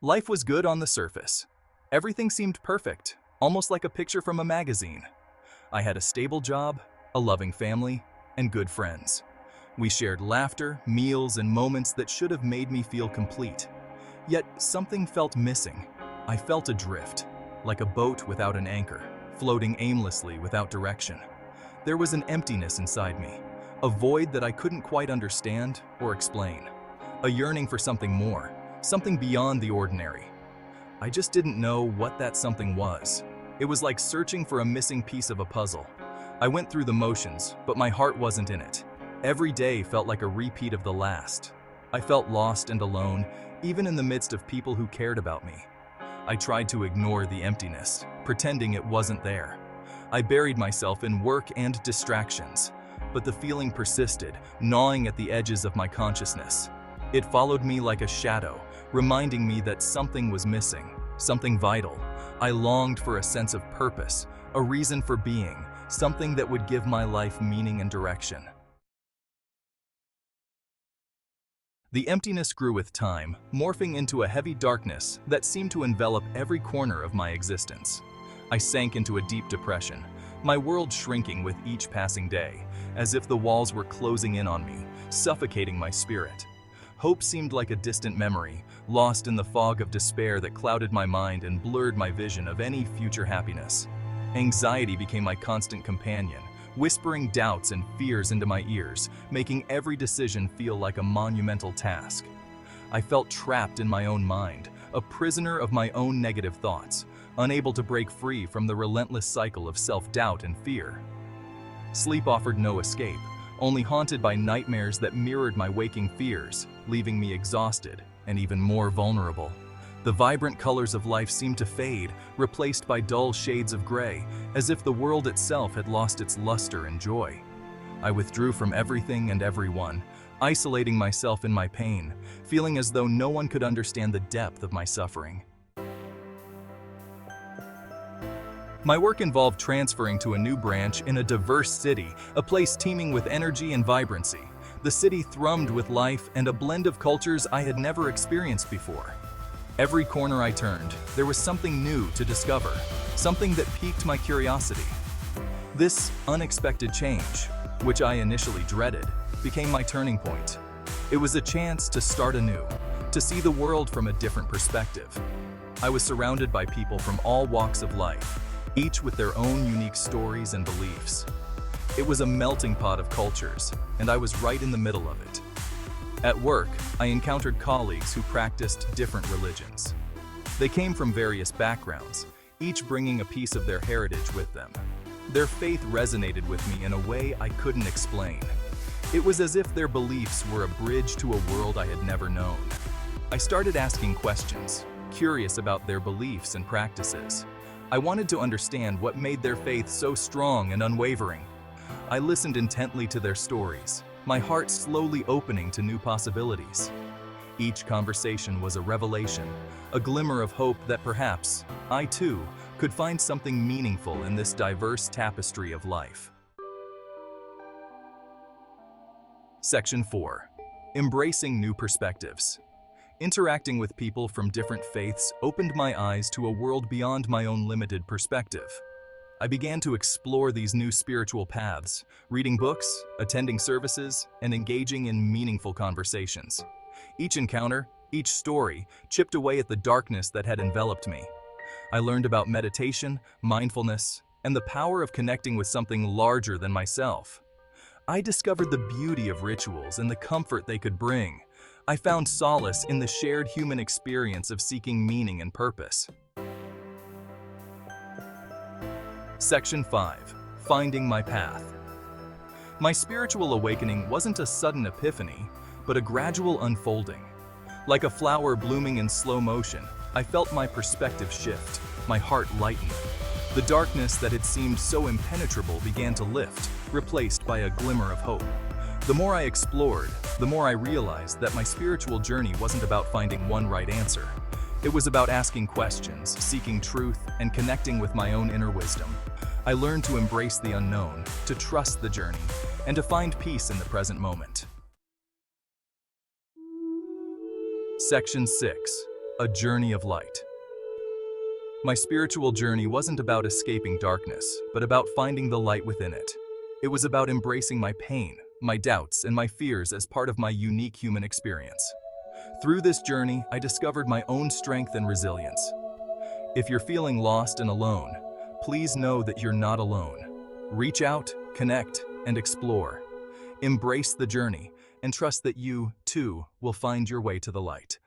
Life was good on the surface. Everything seemed perfect, almost like a picture from a magazine. I had a stable job, a loving family, and good friends. We shared laughter, meals, and moments that should have made me feel complete. Yet something felt missing. I felt adrift, like a boat without an anchor, floating aimlessly without direction. There was an emptiness inside me, a void that I couldn't quite understand or explain. A yearning for something more, something beyond the ordinary. I just didn't know what that something was. It was like searching for a missing piece of a puzzle. I went through the motions, but my heart wasn't in it. Every day felt like a repeat of the last. I felt lost and alone, even in the midst of people who cared about me. I tried to ignore the emptiness, pretending it wasn't there. I buried myself in work and distractions, but the feeling persisted, gnawing at the edges of my consciousness. It followed me like a shadow, reminding me that something was missing, something vital. I longed for a sense of purpose, a reason for being, something that would give my life meaning and direction. The emptiness grew with time, morphing into a heavy darkness that seemed to envelop every corner of my existence. I sank into a deep depression, my world shrinking with each passing day, as if the walls were closing in on me, suffocating my spirit. Hope seemed like a distant memory, lost in the fog of despair that clouded my mind and blurred my vision of any future happiness. Anxiety became my constant companion, whispering doubts and fears into my ears, making every decision feel like a monumental task. I felt trapped in my own mind, a prisoner of my own negative thoughts, unable to break free from the relentless cycle of self-doubt and fear. Sleep offered no escape, only haunted by nightmares that mirrored my waking fears, leaving me exhausted and even more vulnerable. The vibrant colors of life seemed to fade, replaced by dull shades of gray, as if the world itself had lost its luster and joy. I withdrew from everything and everyone, isolating myself in my pain, feeling as though no one could understand the depth of my suffering. My work involved transferring to a new branch in a diverse city, a place teeming with energy and vibrancy. The city thrummed with life and a blend of cultures I had never experienced before. Every corner I turned, there was something new to discover, something that piqued my curiosity. This unexpected change, which I initially dreaded, became my turning point. It was a chance to start anew, to see the world from a different perspective. I was surrounded by people from all walks of life, each with their own unique stories and beliefs. It was a melting pot of cultures, and I was right in the middle of it. At work, I encountered colleagues who practiced different religions. They came from various backgrounds, each bringing a piece of their heritage with them. Their faith resonated with me in a way I couldn't explain. It was as if their beliefs were a bridge to a world I had never known. I started asking questions, curious about their beliefs and practices. I wanted to understand what made their faith so strong and unwavering. I listened intently to their stories, my heart slowly opening to new possibilities. Each conversation was a revelation, a glimmer of hope that perhaps I too could find something meaningful in this diverse tapestry of life. Section 4. Embracing new perspectives. Interacting with people from different faiths opened my eyes to a world beyond my own limited perspective. I began to explore these new spiritual paths, reading books, attending services, and engaging in meaningful conversations. Each encounter, each story, chipped away at the darkness that had enveloped me. I learned about meditation, mindfulness, and the power of connecting with something larger than myself. I discovered the beauty of rituals and the comfort they could bring. I found solace in the shared human experience of seeking meaning and purpose. Section 5. Finding my path. My spiritual awakening wasn't a sudden epiphany, but a gradual unfolding. Like a flower blooming in slow motion, I felt my perspective shift, my heart lighten. The darkness that had seemed so impenetrable began to lift, replaced by a glimmer of hope. The more I explored, the more I realized that my spiritual journey wasn't about finding one right answer. It was about asking questions, seeking truth, and connecting with my own inner wisdom. I learned to embrace the unknown, to trust the journey, and to find peace in the present moment. Section 6. A journey of light. My spiritual journey wasn't about escaping darkness, but about finding the light within it. It was about embracing my pain, my doubts, and my fears as part of my unique human experience. Through this journey, I discovered my own strength and resilience. If you're feeling lost and alone, please know that you're not alone. Reach out, connect, and explore. Embrace the journey, and trust that you, too, will find your way to the light.